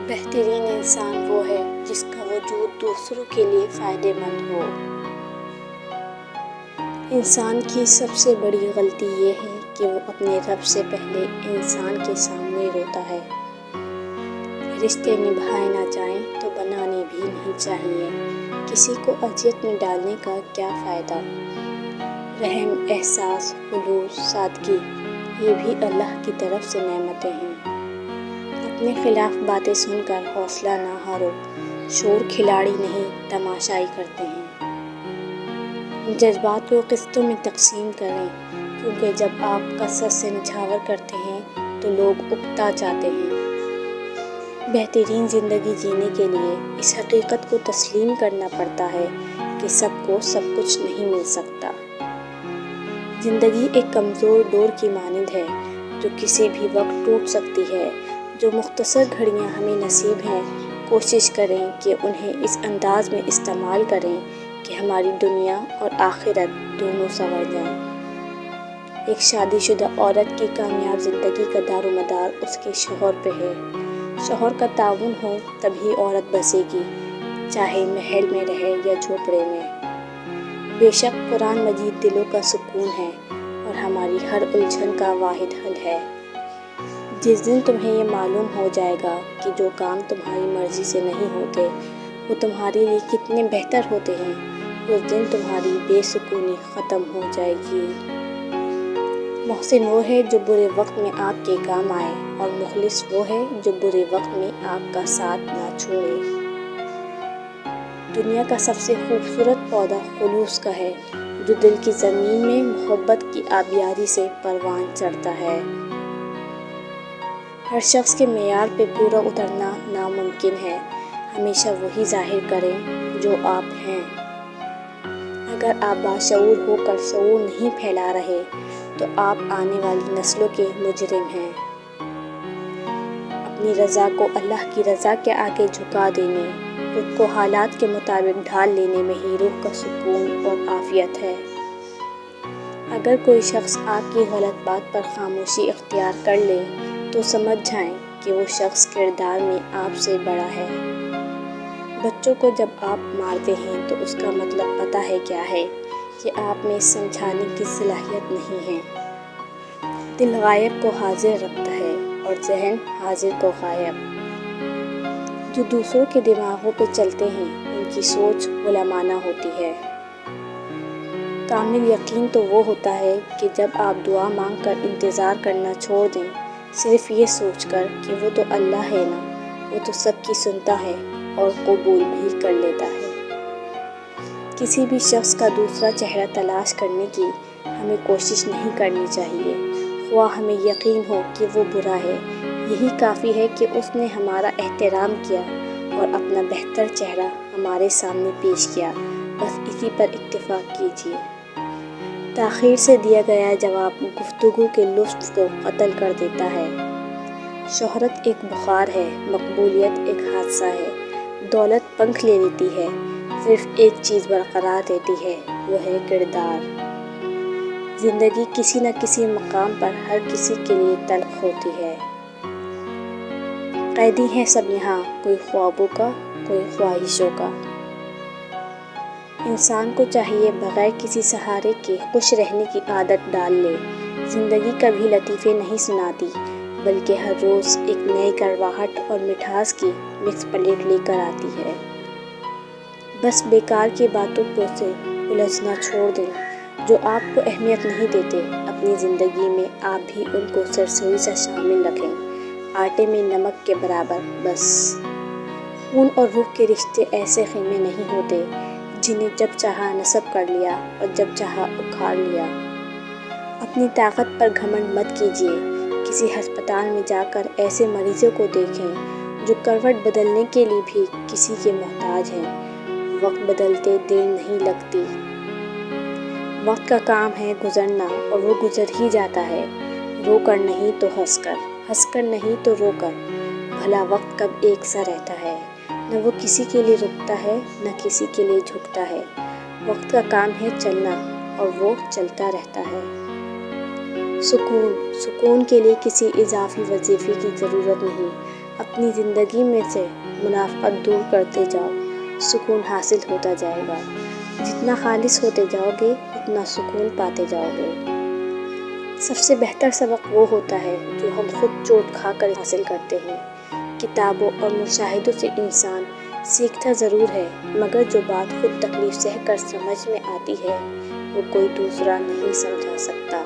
بہترین انسان وہ ہے جس کا وجود دوسروں کے لیے فائدہ مند ہو۔ انسان کی سب سے بڑی غلطی یہ ہے کہ وہ اپنے رب سے پہلے انسان کے سامنے روتا ہے۔ رشتے نبھائے نہ جائیں تو بنانے بھی نہیں چاہیے۔ کسی کو اذیت میں ڈالنے کا کیا فائدہ؟ رحم، احساس، خلوص، سادگی، یہ بھی اللہ کی طرف سے نعمتیں ہیں۔ اپنے خلاف باتیں سن کر حوصلہ نہ ہارو، شور کھلاڑی نہیں تماشائی کرتے ہیں۔ جذبات کو قسطوں میں تقسیم کریں، کیونکہ جب آپ کثرت سے نچھاور کرتے ہیں تو لوگ اکتا جاتے ہیں۔ بہترین زندگی جینے کے لیے اس حقیقت کو تسلیم کرنا پڑتا ہے کہ سب کو سب کچھ نہیں مل سکتا۔ زندگی ایک کمزور ڈور کی مانند ہے جو کسی بھی وقت ٹوٹ سکتی ہے۔ جو مختصر گھڑیاں ہمیں نصیب ہیں، کوشش کریں کہ انہیں اس انداز میں استعمال کریں کہ ہماری دنیا اور آخرت دونوں سنور جائیں۔ ایک شادی شدہ عورت کی کامیاب زندگی کا دار و مدار اس کے شوہر پہ ہے۔ شوہر کا تعاون ہو تبھی عورت بسے گی، چاہے محل میں رہے یا جھوپڑے میں۔ بے شک قرآن مجید دلوں کا سکون ہے اور ہماری ہر الجھن کا واحد حل ہے۔ جس دن تمہیں یہ معلوم ہو جائے گا کہ جو کام تمہاری مرضی سے نہیں ہوتے وہ تمہارے لیے کتنے بہتر ہوتے ہیں، اس دن تمہاری بے سکونی ختم ہو جائے گی۔ محسن وہ ہے جو برے وقت میں آپ کے کام آئے، اور مخلص وہ ہے جو برے وقت میں آپ کا ساتھ نہ چھوڑے۔ دنیا کا سب سے خوبصورت پودا خلوص کا ہے، جو دل کی زمین میں محبت کی آبیاری سے پروان چڑھتا ہے۔ ہر شخص کے معیار پہ پورا اترنا ناممکن ہے۔ ہمیشہ وہی ظاہر کریں جو آپ ہیں۔ اگر آپ باشعور ہو کر شعور نہیں پھیلا رہے تو آپ آنے والی نسلوں کے مجرم ہیں۔ اپنی رضا کو اللہ کی رضا کے آگے جھکا دینے، خود کو حالات کے مطابق ڈھال لینے میں ہی روح کا سکون اور عافیت ہے۔ اگر کوئی شخص آپ کی غلط بات پر خاموشی اختیار کر لے تو سمجھ جائیں کہ وہ شخص کردار میں آپ سے بڑا ہے۔ بچوں کو جب آپ مارتے ہیں تو اس کا مطلب پتہ ہے کیا ہے؟ کہ آپ میں سمجھانے کی صلاحیت نہیں ہے۔ دل غائب کو حاضر رکھتا ہے اور ذہن حاضر کو غائب۔ جو دوسروں کے دماغوں پہ چلتے ہیں ان کی سوچ غلامانہ ہوتی ہے۔ کامل یقین تو وہ ہوتا ہے کہ جب آپ دعا مانگ کر انتظار کرنا چھوڑ دیں، صرف یہ سوچ کر کہ وہ تو اللہ ہے نا، وہ تو سب کی سنتا ہے اور قبول بھی کر لیتا ہے۔ کسی بھی شخص کا دوسرا چہرہ تلاش کرنے کی ہمیں کوشش نہیں کرنی چاہیے، خواہ ہمیں یقین ہو کہ وہ برا ہے۔ یہی کافی ہے کہ اس نے ہمارا احترام کیا اور اپنا بہتر چہرہ ہمارے سامنے پیش کیا، بس اسی پر اکتفا کیجیے۔ تاخیر سے دیا گیا جواب گفتگو کے لطف کو قتل کر دیتا ہے۔ شہرت ایک بخار ہے، مقبولیت ایک حادثہ ہے۔ دولت پنکھ لے لیتی ہے، صرف ایک چیز برقرار رہتی ہے، وہ ہے کردار۔ زندگی کسی نہ کسی مقام پر ہر کسی کے لیے تلخ ہوتی ہے۔ قیدی ہیں سب یہاں، کوئی خوابوں کا، کوئی خواہشوں کا۔ انسان کو چاہیے بغیر کسی سہارے کے خوش رہنے کی عادت ڈال لے۔ زندگی کبھی لطیفے نہیں سناتی، بلکہ ہر روز ایک نئی کڑواہٹ اور مٹھاس کی مکس پلیٹ لے کر آتی ہے۔ بس بیکار کی باتوں سے الجھنا چھوڑ دیں۔ جو آپ کو اہمیت نہیں دیتے، اپنی زندگی میں آپ بھی ان کو سرسری سے شامل رکھیں، آٹے میں نمک کے برابر بس۔ خون اور روح کے رشتے ایسے خیمے نہیں ہوتے جنہیں جب چاہا نصب کر لیا اور جب چاہا اکھاڑ لیا۔ اپنی طاقت پر گھمنڈ مت کیجیے۔ کسی ہسپتال میں جا کر ایسے مریضوں کو دیکھیں جو کروٹ بدلنے کے لیے بھی کسی کے محتاج ہیں۔ وقت بدلتے دیر نہیں لگتی۔ وقت کا کام ہے گزرنا اور وہ گزر ہی جاتا ہے، رو کر نہیں تو ہنس کر، ہنس کر نہیں تو رو کر۔ بھلا وقت کب ایک سا رہتا ہے؟ نہ وہ کسی کے لیے رکتا ہے، نہ کسی کے لیے جھکتا ہے۔ وقت کا کام ہے چلنا اور وہ چلتا رہتا ہے۔ سکون کے لیے کسی اضافی وظیفے کی ضرورت نہیں۔ اپنی زندگی میں سے منافقت دور کرتے جاؤ، سکون حاصل ہوتا جائے گا۔ جتنا خالص ہوتے جاؤ گے اتنا سکون پاتے جاؤ گے۔ سب سے بہتر سبق وہ ہوتا ہے جو ہم خود چوٹ کھا کر حاصل کرتے ہیں۔ کتابوں اور مشاہدوں سے انسان سیکھتا ضرور ہے، مگر جو بات خود تکلیف سہ کر سمجھ میں آتی ہے وہ کوئی دوسرا نہیں سمجھا سکتا۔